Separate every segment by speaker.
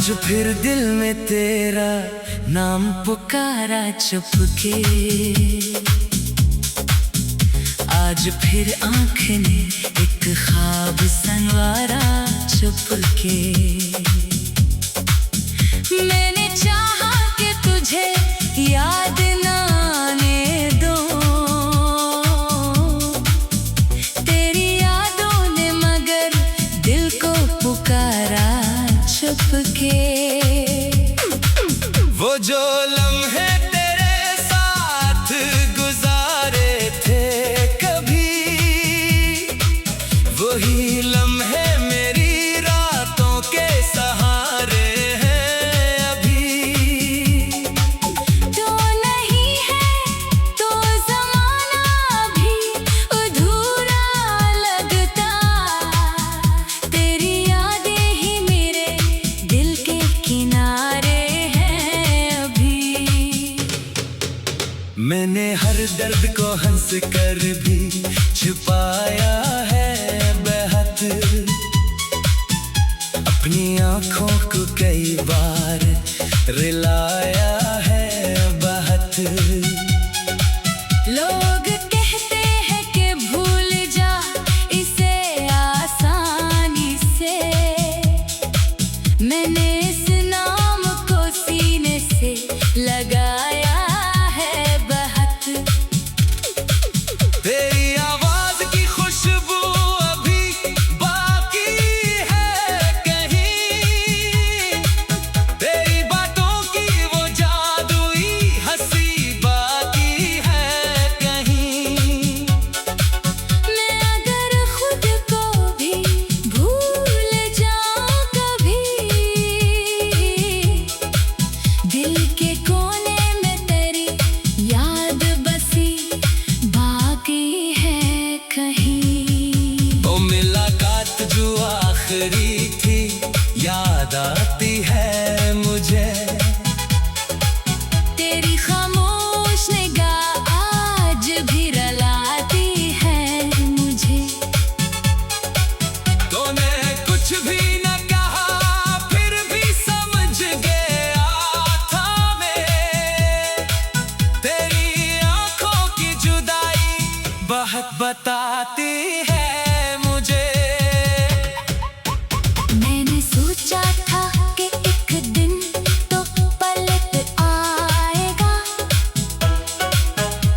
Speaker 1: आज फिर दिल में तेरा नाम पुकारा चुपके। आज फिर आँख ने एक ख्वाब संवारा चुपके। मैंने चाहा कि तुझे याद ना आने दो, तेरी यादों ने मगर दिल को पुकारा चुपके। वो जो लम्हे तेरे साथ गुजारे थे कभी, वही लम्हे मेरी रातों के सहारे हैं अभी।
Speaker 2: तो नहीं है तो ज़माना भी अधूरा लगता, तेरी यादें ही मेरे दिल के किनारे हैं अभी।
Speaker 1: मैंने हर दर्द को हंस कर भी छुपाया है बेहद, अपनी आँखों को कई बार रुलाया है बहुत।
Speaker 2: लोग कहते हैं कि भूल जा इसे आसानी से, मैंने इस नाम को सीने से लगाया है बहुत।
Speaker 1: तेरी आवाज की खुशबू अभी बाकी है कहीं, तेरी बातों की वो जादुई हंसी बाकी है कहीं।
Speaker 2: मैं अगर खुद को भी भूल जाऊं कभी, दिल के कोने में तेरी याद बसी बाकी है कहीं।
Speaker 1: ओ मुलाकात जो आखिरी थी याद आती है मुझे,
Speaker 2: तेरी खामोश निगाह आज भी रुलाती है मुझे।
Speaker 1: तूने कुछ भी न कहा फिर भी समझ गया था मैं, तेरी आंखों की जुदाई बहुत बताती है मुझे।
Speaker 2: मैंने सोचा था कि एक दिन तो पलट आएगा,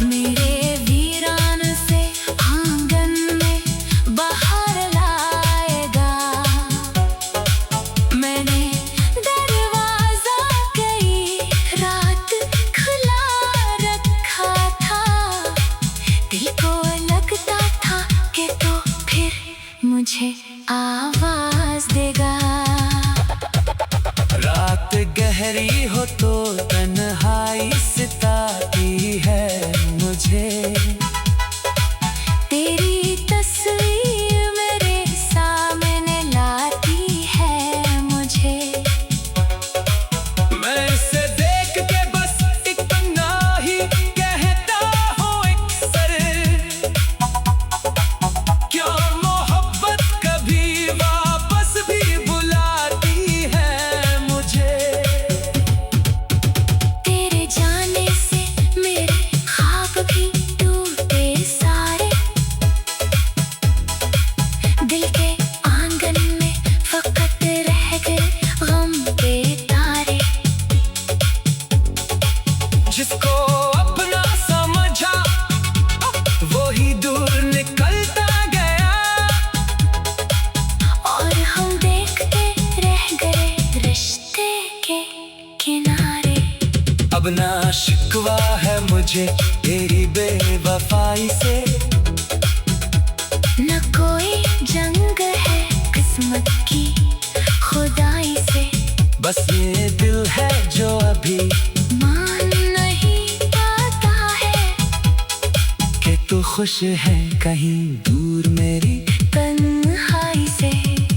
Speaker 2: मेरे वीरान से आंगन में बाहर लाएगा। मैंने दरवाजा कई रात खुला रखा था, दिल को लगता था कि तो फिर मुझे आवाज देगा।
Speaker 1: रात गहरी हो तो तन्हाई सताती है मुझे,
Speaker 2: तेरी तस्वीर मेरे सामने लाती है मुझे।
Speaker 1: मैं इसे देख के बस इतना ही कहता हूँ अक्सर, क्यों मोहब्बत कभी वापस भी बुलाती है मुझे।
Speaker 2: तेरे जाने से मेरे ख्वाब भी टूटे सारे, दिल के आंगन में फकत रह गए गम के तारे।
Speaker 1: जिसको अपना समझा वो ही दूर निकलता गया,
Speaker 2: और हम देखते रह गए रिश्ते के किनारे।
Speaker 1: अब ना शिकवा है मुझे तेरी बेवफाई से,
Speaker 2: न कोई जंग है किस्मत की खुदाई से।
Speaker 1: बस ये दिल है जो अभी
Speaker 2: मान नहीं पाता है
Speaker 1: कि तू खुश है कहीं दूर मेरी
Speaker 2: तन्हाई से।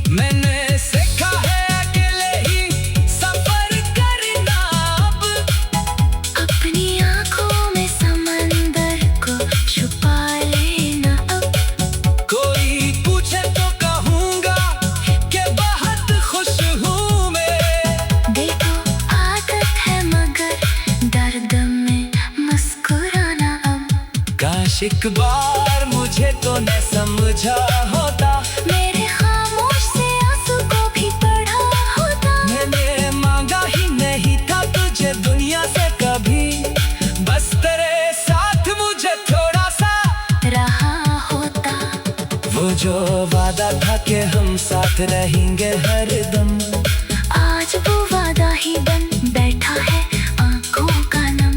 Speaker 1: मैंने सीखा है अकेले ही सफर करना अब,
Speaker 2: अपनी आंखों में समंदर को छुपा लेना अब।
Speaker 1: कोई पूछे तो कहूँगा कि बहुत खुश हूँ मैं, काश एक बार मुझे तो न समझा होता,
Speaker 2: मेरे खामोश से आंसू को भी पढ़ा होता।
Speaker 1: मैंने मांगा ही नहीं था तुझे दुनिया से कभी, बस तेरे साथ मुझे थोड़ा सा
Speaker 2: रहा होता।
Speaker 1: वो जो वादा था कि हम साथ रहेंगे हरदम,
Speaker 2: आज वो वादा ही बन बैठा है आंखों का नम।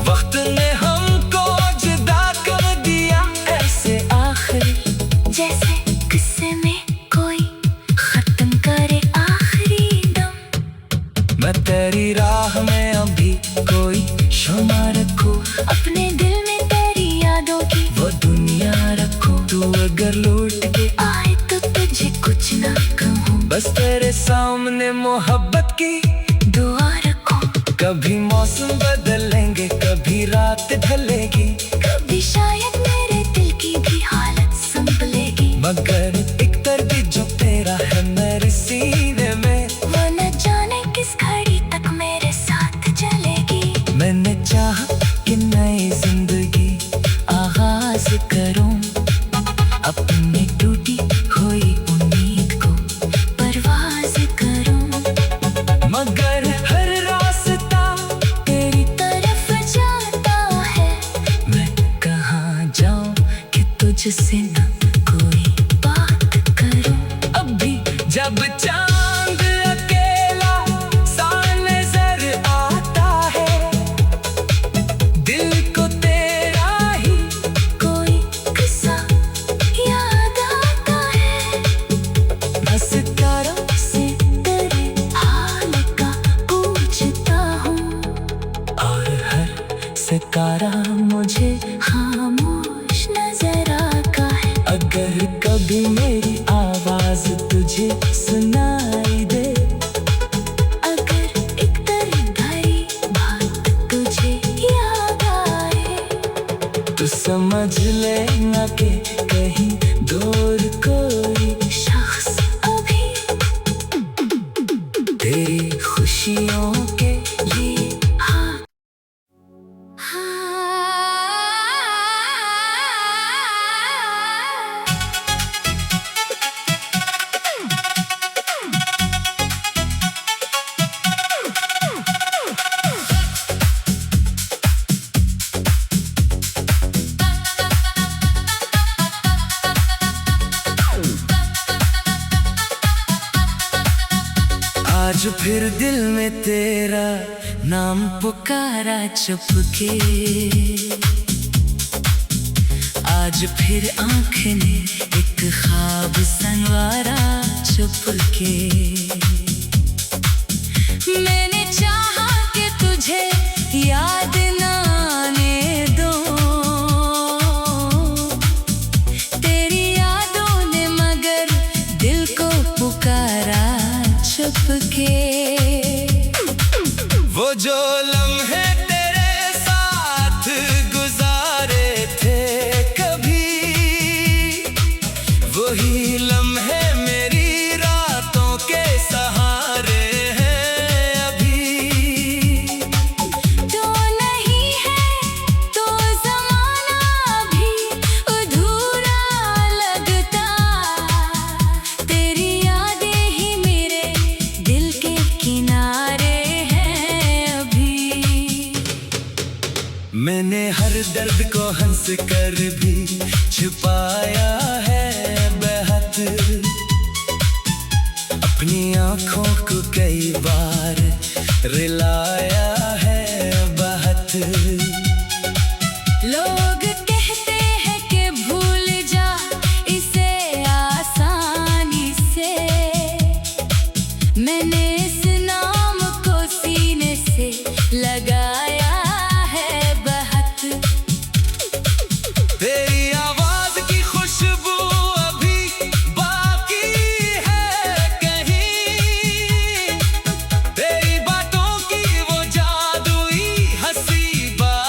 Speaker 1: वक्त ने हमको जुदा कर दिया ऐसे आखिर,
Speaker 2: जैसे किस्से में कोई खत्म करे आखिरी दम।
Speaker 1: मैं तेरी राह में अभी कोई शमा रखूं,
Speaker 2: अपने दिल में तेरी यादों की
Speaker 1: वो दुनिया रखूं। तू अगर लौट के
Speaker 2: आए तो तुझे कुछ ना कहूँ,
Speaker 1: बस तेरे सामने मोहब्बत की
Speaker 2: दुआ रखूं।
Speaker 1: कभी मौसम बदलेंगे, कभी रात ढलेगी,
Speaker 2: कभी शायद मेरे दिल की भी हालत संभलेगी।
Speaker 1: मगर एक दर्द जो तेरा है मेरे सीने में,
Speaker 2: वो न जाने किस घड़ी तक मेरे साथ चलेगी।
Speaker 1: मैंने चाहा कि नई जिंदगी आगाज करूं, अपनी टूटी हुई उम्मीद को परवाज करूं। मगर हर रास्ता तेरी
Speaker 2: तरफ जाता है,
Speaker 1: मैं कहाँ जाऊं कि तुझसे न कोई
Speaker 2: बात करूं।
Speaker 1: अब भी जब चांद अकेला सा नजर आता है, दिल को तेरा ही
Speaker 2: कोई किस्सा याद आता है।
Speaker 1: मैं सितारों
Speaker 2: से तेरे हाल का पूछता हूँ,
Speaker 1: और हर सितारा मुझे
Speaker 2: खामोश नजर आता है।
Speaker 1: अगर कभी मेरी आवाज तुझे सुनाई दे,
Speaker 2: अगर एक दर्द भरी बात तुझे याद आए,
Speaker 1: तो समझ लेना कि कहीं दूर कोई
Speaker 2: शख्स अभी
Speaker 1: तेरी खुशियों के
Speaker 2: लिए
Speaker 1: आज फिर दिल में तेरा नाम पुकारा चुपके, आज फिर आँख ने एक ख्वाब संवारा चुपके।
Speaker 2: मैंने चाहा कि तुझे याद ना आने दो, तेरी यादों ने मगर दिल को पुकारा छुपके।
Speaker 1: वो जो लम्हे तेरे साथ गुजारे थे कभी, वही लम्हे मेरी रातों के सहारे हैं अभी।
Speaker 2: तो नहीं है तो ज़माना भी अधूरा लगता, तेरी यादें ही मेरे दिल के किनारे हैं अभी।
Speaker 1: मैंने हर दर्द को हंस कर भी छुपाया है बेहद, अपनी आँखों को कई बार रुलाया है बहुत।
Speaker 2: लोग कहते हैं कि भूल जा इसे आसानी से, मैंने इस नाम को सीने से लगाया है बहुत।
Speaker 1: तेरी आवाज की खुशबू अभी बाकी है कहीं, तेरी बातों की वो जादुई हंसी बात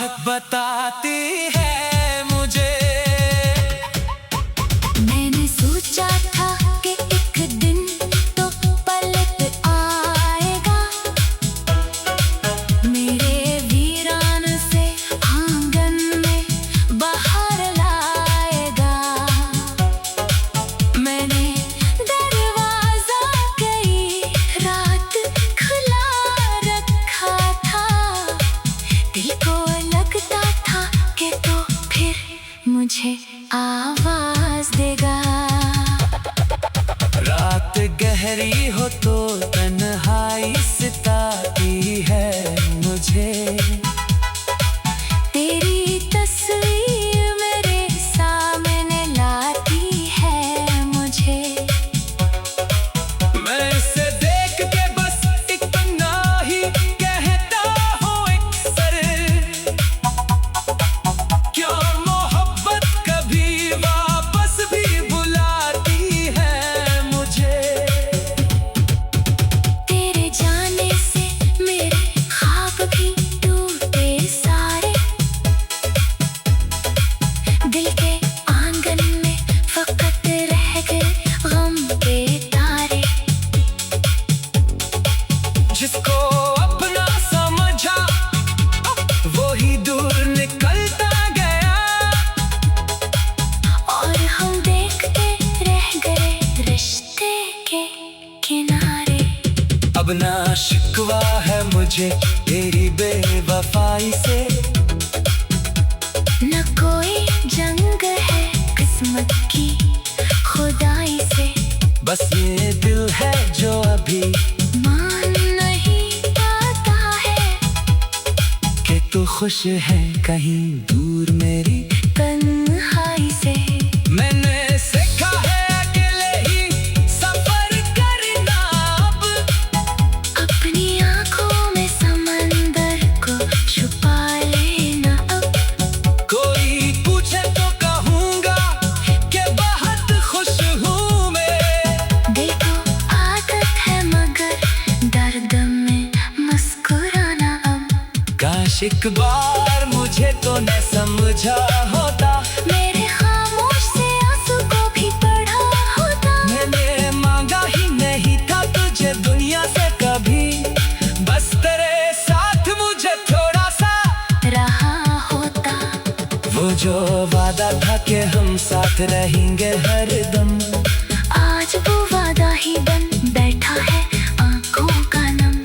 Speaker 1: चाहत बताती है मुझे।
Speaker 2: मैंने सोचा था कि एक दिन तो पलट आएगा, मेरे वीरान से आंगन में बाहर लाएगा। मैंने दरवाजा कई रात खुला रखा था, दिल को लगता था कि तो फिर मुझे आवाज देगा।
Speaker 1: रात गहरी हो तो तन्हाई सताती है मुझे।
Speaker 2: तेरी तस्वीर मेरे सामने लाती है मुझे।
Speaker 1: मैं इसे देख के बस इतना ही कहता हूँ अक्सर, क्यों मोहब्बत कभी वापस भी बुलाती है मुझे।
Speaker 2: तेरे जाने से मेरे ख्वाब भी टूटे सारे, दिल के आंगन में फकत रह गए गम के तारे।
Speaker 1: जिसको अपना समझा वो ही दूर निकलता गया,
Speaker 2: और हम देखते रह गए रिश्ते के किनारे।
Speaker 1: अब ना शिकवा है मुझे तेरी बेवफाई से,
Speaker 2: न कोई जंग है किस्मत की खुदाई से।
Speaker 1: बस ये दिल है जो अभी
Speaker 2: मान नहीं पाता है
Speaker 1: कि तू खुश है कहीं दूर मेरी
Speaker 2: तन्हाई से।
Speaker 1: मैंने सीखा है अकेले ही सफर करना अब,
Speaker 2: अपनी आंखों में समंदर को छुपा लेना अब।
Speaker 1: कोई पूछे तो कहूँगा कि बहुत खुश हूँ मैं।
Speaker 2: दिल को आदत है मगर दर्द में मुस्कुराना अब।
Speaker 1: काश एक बार मुझे तो न समझा होता,
Speaker 2: मेरे खामोश से आंसू को भी पढ़ा होता।
Speaker 1: मैंने मांगा ही नहीं था तुझे दुनिया से कभी, बस तेरे साथ मुझे थोड़ा सा
Speaker 2: रहा होता।
Speaker 1: वो जो वादा था कि हम साथ रहेंगे हरदम,
Speaker 2: आज वो वादा ही बन बैठा है आंखों का नम।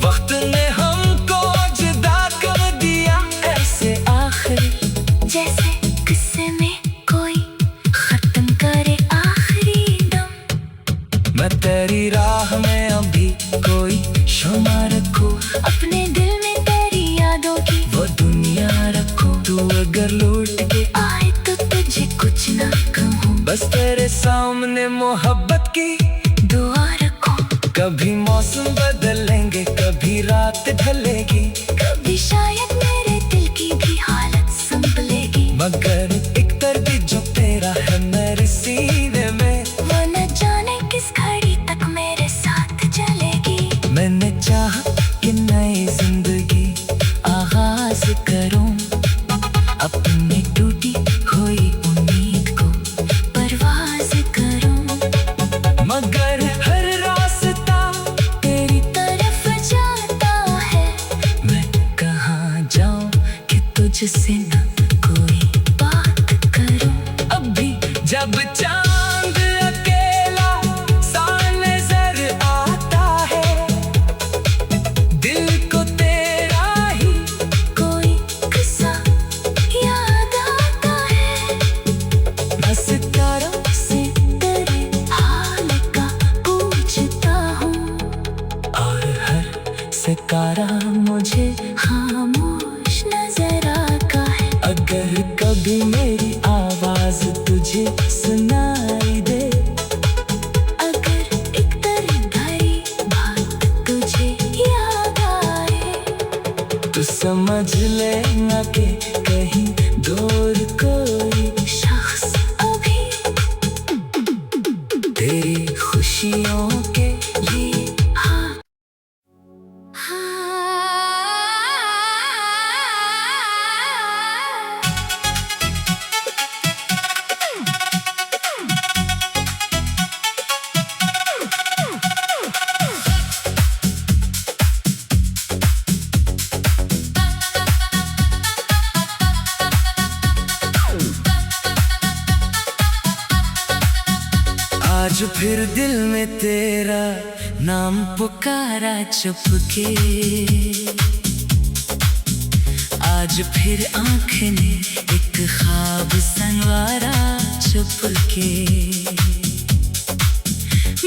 Speaker 1: वक्त ने हमको जुदा कर दिया ऐसे आखिरी,
Speaker 2: जैसे किस्से में कोई खत्म करे आखिरी दम।
Speaker 1: मैं तेरी राह में अभी कोई शमा रखूं,
Speaker 2: अपने दिल में तेरी यादों की
Speaker 1: वो दुनिया रखूं। तू अगर लौट के
Speaker 2: आए तो तुझे कुछ ना कहूँ,
Speaker 1: बस तेरे सामने मोहब्बत की
Speaker 2: दुआ रखूं।
Speaker 1: कभी मौसम बदलेंगे कभी रात ढलेगी,
Speaker 2: कभी शायद मेरे दिल की भी हालत संभलेगी।
Speaker 1: मगर एक दर्द जो तेरा है मेरे सीने में,
Speaker 2: वो न जाने किस घड़ी तक मेरे साथ चलेगी।
Speaker 1: मैंने चाहा कि नई जिंदगी आगाज करूं, अपनी टूटी हुई उम्मीद को परवाज करूं। मगर हर रास्ता तेरी
Speaker 2: तरफ जाता है,
Speaker 1: मैं कहाँ जाऊं कि तुझसे न कोई
Speaker 2: बात करूं।
Speaker 1: अभी जब चांद अकेला सा नजर आता है, दिल को तेरा ही
Speaker 2: कोई किस्सा याद आता है।
Speaker 1: मैं सितारों
Speaker 2: से तेरे हाल का पूछता हूँ,
Speaker 1: और हर
Speaker 2: सितारा मुझे खामोश नजर आता है।
Speaker 1: अगर कभी मेरी आवाज तुझे सुनाई दे,
Speaker 2: अगर एक दर्द भरी बात तुझे याद आए,
Speaker 1: तो समझ लेना कि कहीं दूर कोई
Speaker 2: शख्स अभी
Speaker 1: तेरी खुशियों के लिए
Speaker 2: हाँ
Speaker 1: आज फिर दिल में तेरा नाम पुकारा चुपके, आज फिर आँख ने एक ख्वाब संवारा चुपके।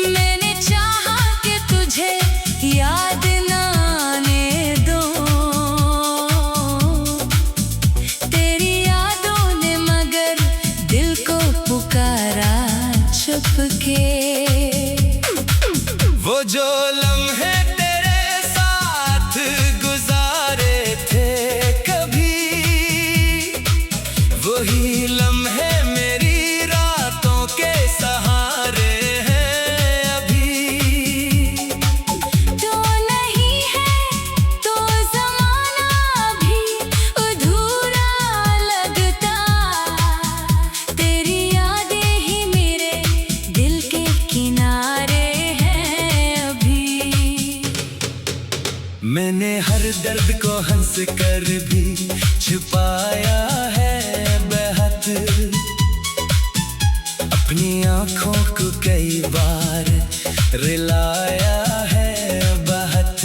Speaker 1: मैंने चाहा कि तुझे याद ना आने दो, तेरी यादों ने मगर दिल को पुकारा चुपके। वो जो लम्हे तेरे साथ गुजारे थे कभी, वही लम्हे मेरी रातों के सहारे हैं अभी।
Speaker 2: तो नहीं है तो ज़माना भी अधूरा लगता, तेरी यादें ही मेरे दिल के किनारे हैं अभी।
Speaker 1: मैंने हर दर्द को हंस कर भी छुपाया है बेहद, अपनी आँखों को कई बार रुलाया है बहुत।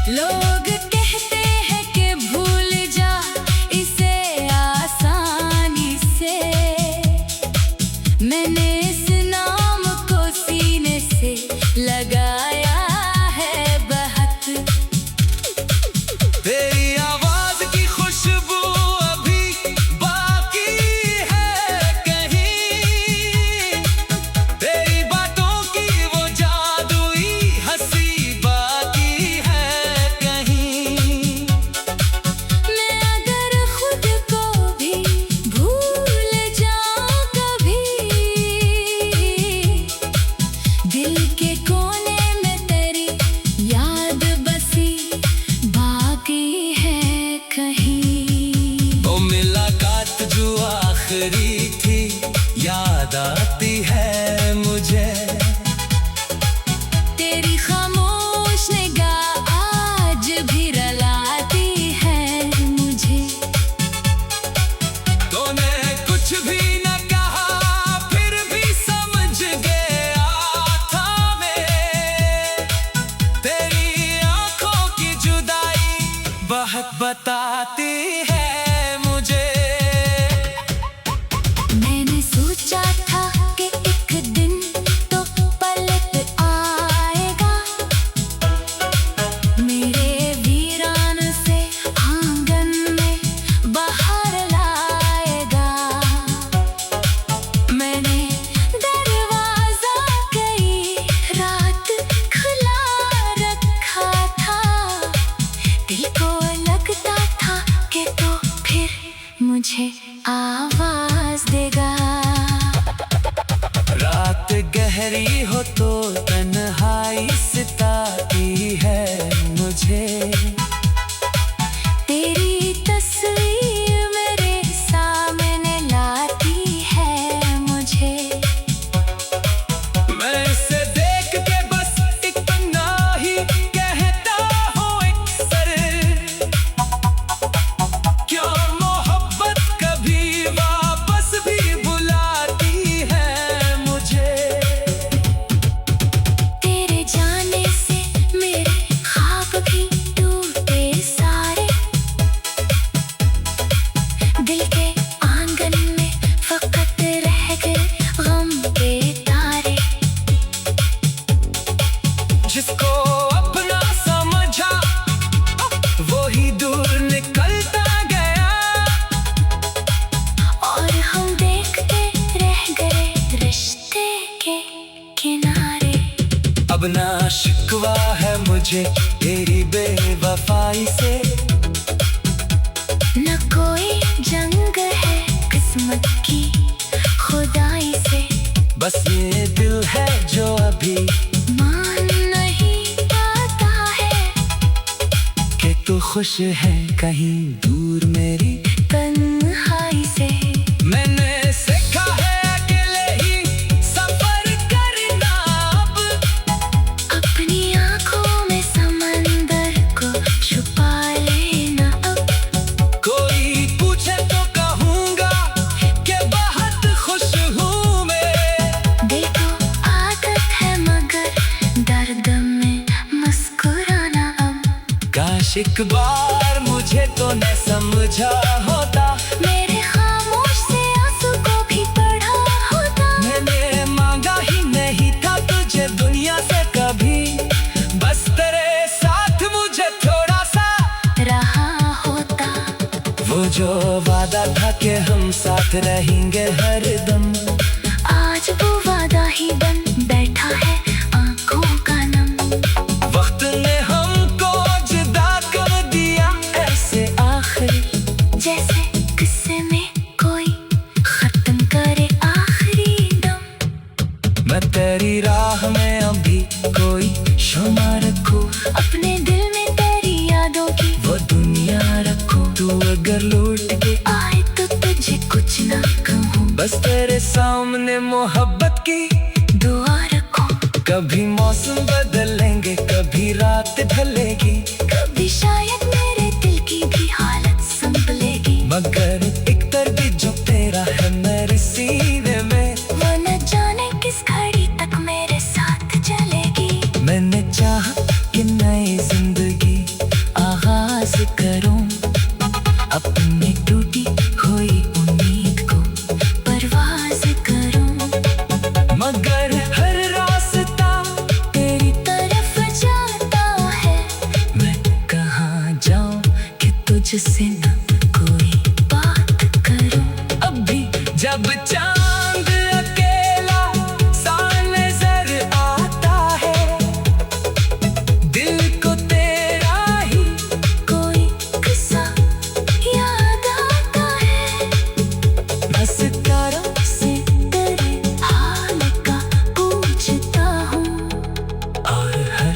Speaker 2: लोग कहते हैं कि भूल जा इसे आसानी से, मैंने इस नाम को सीने से लगाया है बहुत।
Speaker 1: तेरी आवाज की खुशबू अभी बाकी है कहीं, तेरी बातों की वो जादुई हंसी बाकी है कहीं।
Speaker 2: मैं अगर खुद को भी भूल जाऊं कभी, दिल के कोने में तेरी याद बसी बाकी है कहीं।
Speaker 1: वो मुलाकात जो आखिरी थी याद आती है मुझे,
Speaker 2: तेरी खामोश निगाह आज भी रुलाती है मुझे।
Speaker 1: तूने कुछ भी न कहा फिर भी समझ गया था मैं, तेरी आंखों की जुदाई बहुत बताती है मुझे।
Speaker 2: मैंने सोचा था कि एक दिन तो पलट आएगा, मेरे वीरान से आंगन में बाहर लाएगा। मैंने दरवाजा कई रात खुला रखा था, दिल को लगता था कि तो फिर मुझे आवाज देगा।
Speaker 1: रात गहरी हो तो तन्हाई सताती है मुझे,
Speaker 2: तेरी तस्वीर मेरे सामने लाती है मुझे।
Speaker 1: मैं इसे देख के बस इतना ही कहता हूँ अक्सर, क्यों मोहब्बत कभी वापस भी बुलाती है मुझे।
Speaker 2: तेरे जाने से मेरे ख्वाब भी टूटे सारे, दिल के आंगन में फकत रह गए गम के तारे।
Speaker 1: जिसको अपना समझा वो ही दूर निकलता गया,
Speaker 2: और हम देखते रह गए रिश्ते के किनारे।
Speaker 1: अब ना शिकवा है मुझे तेरी बेवफाई से,
Speaker 2: न कोई जंग है किस्मत की खुदाई से।
Speaker 1: बस ये दिल है जो अभी
Speaker 2: मान नहीं पाता है
Speaker 1: कि तू खुश है कहीं दूर मेरी
Speaker 2: तन्हाई से।
Speaker 1: मैंने सीखा है अकेले ही सफर करना अब,
Speaker 2: अपनी आंखों में समंदर को छुपा लेना अब।
Speaker 1: कोई पूछे तो कहूँगा कि बहुत खुश हूँ मैं, काश एक बार मुझे तो न समझा होता,
Speaker 2: मेरे खामोश से आंसू को भी पढ़ा होता।
Speaker 1: मैंने मांगा ही नहीं था तुझे दुनिया से कभी, बस तेरे साथ मुझे थोड़ा सा
Speaker 2: रहा होता।
Speaker 1: वो जो वादा था कि हम साथ रहेंगे हरदम,
Speaker 2: आज वो वादा ही बन बैठा है आंखों का नम।
Speaker 1: वक्त ने हमको जुदा कर दिया ऐसे आखिरी,
Speaker 2: जैसे किस्से में कोई खत्म करे आखिरी दम।
Speaker 1: मैं तेरी राह में अभी कोई शमा रखूं,
Speaker 2: अपने दिल में तेरी यादों की
Speaker 1: वो दुनिया रखूं। तू अगर लौट के
Speaker 2: आए तो तुझे कुछ ना कहूँ,
Speaker 1: बस तेरे सामने मोहब्बत की
Speaker 2: दुआ रखूं।
Speaker 1: कभी मौसम बदलेंगे, कभी रात ढलेगी,
Speaker 2: कभी शायद मेरे दिल की भी हालत संभलेगी।
Speaker 1: मगर एक दर्द जो तेरा है मेरे सीने में,
Speaker 2: वो न जाने किस घड़ी तक मेरे साथ चलेगी।
Speaker 1: मैंने चाहा कि नई जिंदगी आगाज करूं, अपनी टूटी हुई उम्मीद को परवाज करूं। मगर हर रास्ता तेरी
Speaker 2: तरफ जाता है,
Speaker 1: मैं कहाँ जाऊं कि तुझसे न कोई
Speaker 2: बात करूं।
Speaker 1: अभी जब चांद अकेला सा नजर आता है, दिल को तेरा ही
Speaker 2: कोई किस्सा याद आता है,
Speaker 1: मस्करा
Speaker 2: से तेरे हाल का पूछता हूँ।
Speaker 1: और हर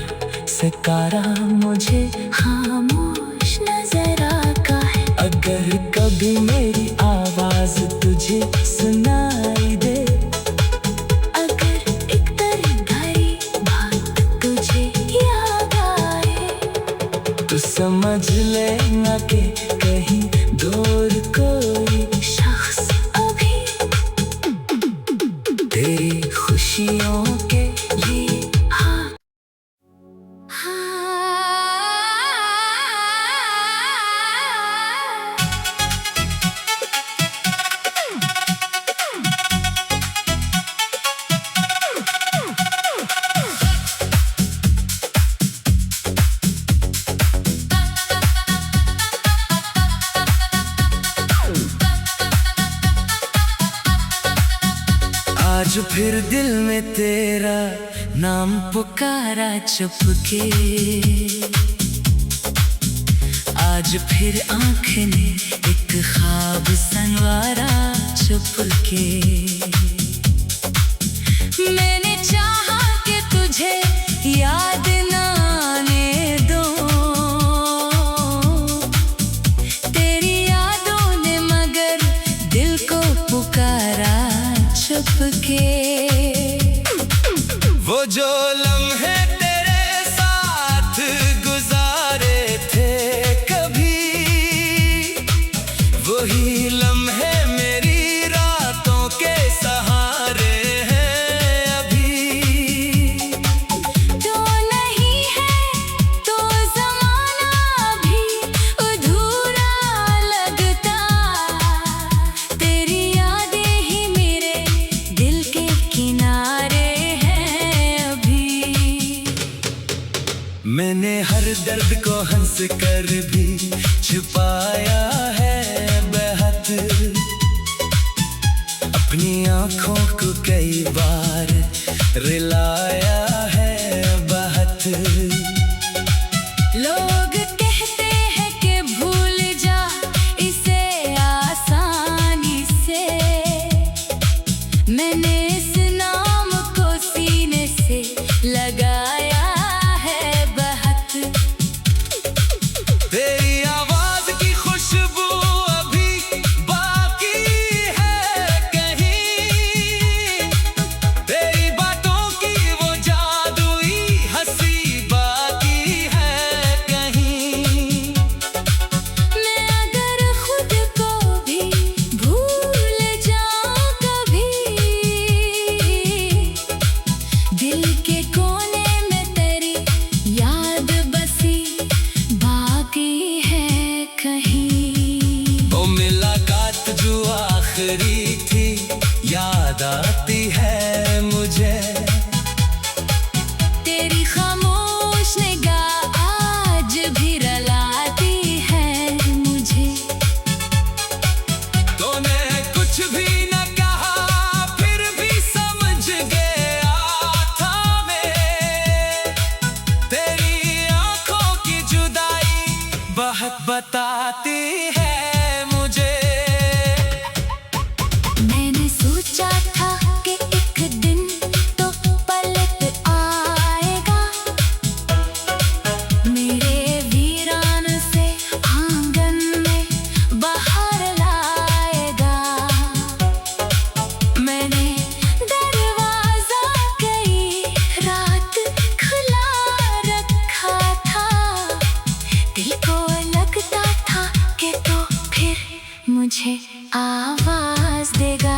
Speaker 1: सितारा मुझे
Speaker 2: खामोश नजर आता है,
Speaker 1: अगर कभी मेरी आवाज तुझे सुनाई दे,
Speaker 2: अगर एक दर्द भरी बात तुझे याद आए,
Speaker 1: तो समझ लेना कि कहीं दूर कोई
Speaker 2: शख्स अभी
Speaker 1: तेरी खुशियों के लिए
Speaker 2: हाँ
Speaker 1: आज फिर दिल में तेरा नाम पुकारा चुपके, आज फिर आँख ने एक ख्वाब संवारा चुपके। मैंने चाहा कि तुझे याद ना आने दो, तेरी यादों ने मगर दिल को पुकारा चुपके। वो जो लम्हे तेरे साथ गुजारे थे कभी, वही लम्हे मेरी रातों के सहारे हैं अभी।
Speaker 2: तो नहीं है तो ज़माना भी अधूरा लगता, तेरी यादें ही मेरे दिल के किनारे हैं अभी।
Speaker 1: मैंने हर दर्द को हंस कर भी छुपाया है बेहद, अपनी आँखों को कई बार रिलाया है बहुत।
Speaker 2: लोग कहते हैं कि भूल जा इसे आसानी से, मैंने इस नाम को सीने से लगाया है बहुत।
Speaker 1: तेरी आवाज की खुशबू अभी बाकी है कहीं, तेरी बातों की वो जादुई हंसी बात बात बताती है मुझे।
Speaker 2: मैंने सोचा था कि एक दिन तो पलट आएगा, मेरे वीरान से आंगन में बाहर लाएगा। मैंने दरवाजा कई रात खुला रखा था, दिल को लगता था कि तो फिर मुझे आवाज देगा।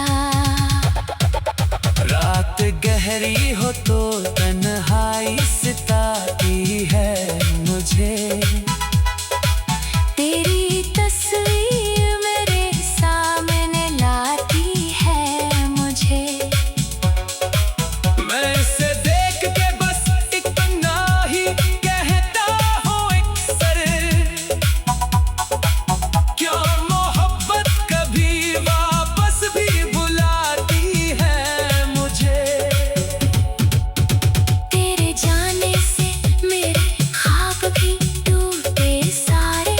Speaker 1: रात गहरी हो तो तन्हाई सताती है मुझे।
Speaker 2: तेरी तस्वीर मेरे सामने लाती है मुझे।
Speaker 1: मैं इसे देख के बस इतना ही कहता हूँ अक्सर, क्यों मोहब्बत कभी वापस भी बुलाती है मुझे।
Speaker 2: तेरे जाने से मेरे ख्वाब भी टूटे सारे,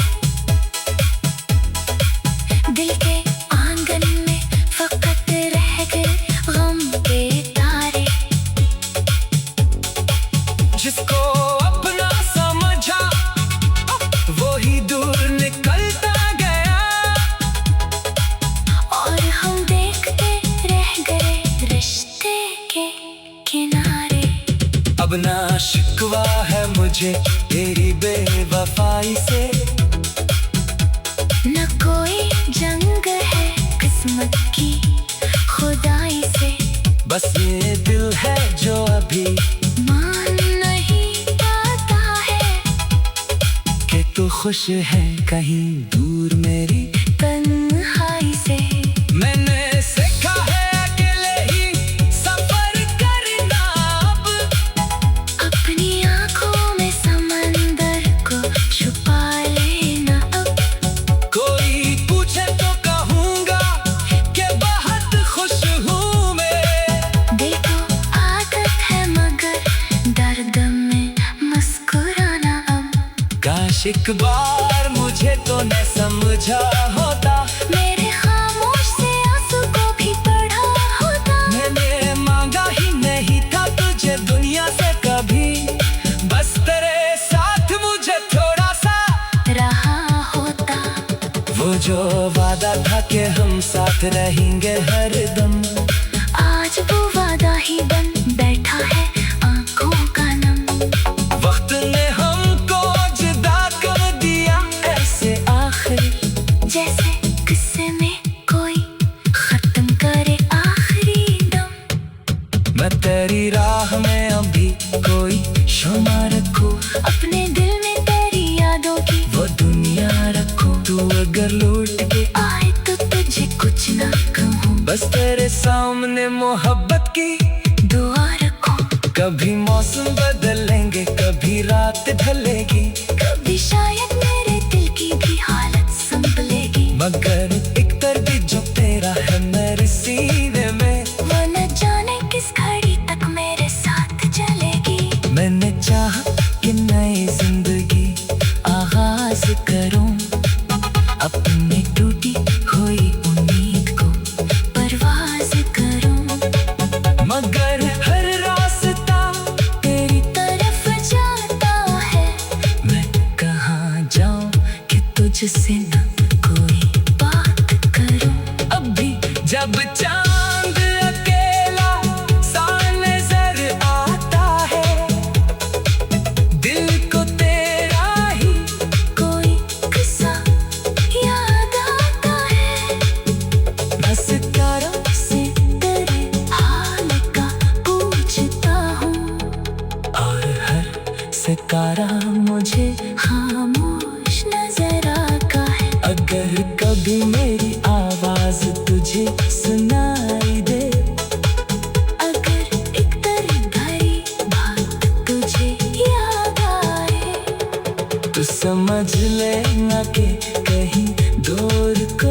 Speaker 2: दिल के आंगन में फकत रह गए गम के तारे।
Speaker 1: जिसको अपना समझा वो ही दूर निकलता गया,
Speaker 2: और हम देखते रह गए रिश्ते के किनारे।
Speaker 1: अब ना शिकवा है मुझे तेरी बेवफाई से,
Speaker 2: न कोई जंग है किस्मत की खुदाई से।
Speaker 1: बस ये दिल है जो अभी
Speaker 2: मान नहीं पाता है
Speaker 1: कि तू खुश है कहीं दूर मेरी
Speaker 2: तन्हाई से।
Speaker 1: मैंने सीखा है अकेले ही सफर करना अब,
Speaker 2: अपनी आंखों में समंदर को छुपा लेना अब।
Speaker 1: कोई पूछे तो कहूँगा कि बहुत खुश हूँ मैं।
Speaker 2: दिल को आदत है मगर दर्द में मुस्कुराना अब।
Speaker 1: काश एक बार मुझे तो न समझा होता,
Speaker 2: मेरे खामोश से आंसू को भी पढ़ा होता।
Speaker 1: मैंने मांगा ही नहीं था तुझे दुनिया से कभी, बस तेरे साथ मुझे थोड़ा सा
Speaker 2: रहा होता।
Speaker 1: वो जो वादा था कि हम साथ रहेंगे हरदम,
Speaker 2: आज वो वादा ही बन बैठा है आंखों का नम।
Speaker 1: वक्त ने हमको जुदा कर दिया ऐसे आखिर,
Speaker 2: जैसे किस्से में कोई खत्म करे आखिरी दम।
Speaker 1: मैं तेरी राह में अभी कोई शमा रखूं,
Speaker 2: अपने दिल में तेरी यादों की
Speaker 1: वो दुनिया रखूं। तू अगर लौट के
Speaker 2: आए तो तुझे कुछ ना कहूँ,
Speaker 1: बस तेरे सामने मोहब्बत की
Speaker 2: दुआ रखूं।
Speaker 1: कभी मौसम बदलेंगे कभी रात ढलेगी,
Speaker 2: कभी शायद मेरे दिल की भी हालत संभलेगी।
Speaker 1: मगर एक दर्द जो तेरा है मेरे सीने में,
Speaker 2: वो न जाने किस घड़ी तक मेरे साथ चलेगी।
Speaker 1: मैंने चाहा कि नई जिंदगी आगाज करूं, अपनी टूटी हुई उम्मीद को परवाज करूं। मगर हर रास्ता तेरी
Speaker 2: तरफ जाता है,
Speaker 1: मैं कहाँ जाऊं कि तुझसे न कोई
Speaker 2: बात करूं।
Speaker 1: अब भी जब चांद अकेला सा नजर आता है, दिल को तेरा ही
Speaker 2: कोई किस्सा याद आता है।
Speaker 1: मैं सितारों
Speaker 2: से तेरे हाल का पूछता हूँ,
Speaker 1: और हर
Speaker 2: सितारा मुझे खामोश नजर आता है।
Speaker 1: अगर कभी मेरी आवाज तुझे सुनाई दे,
Speaker 2: अगर एक दर्द भरी बात तुझे याद आए,
Speaker 1: तो समझ लेना कि कहीं दूर को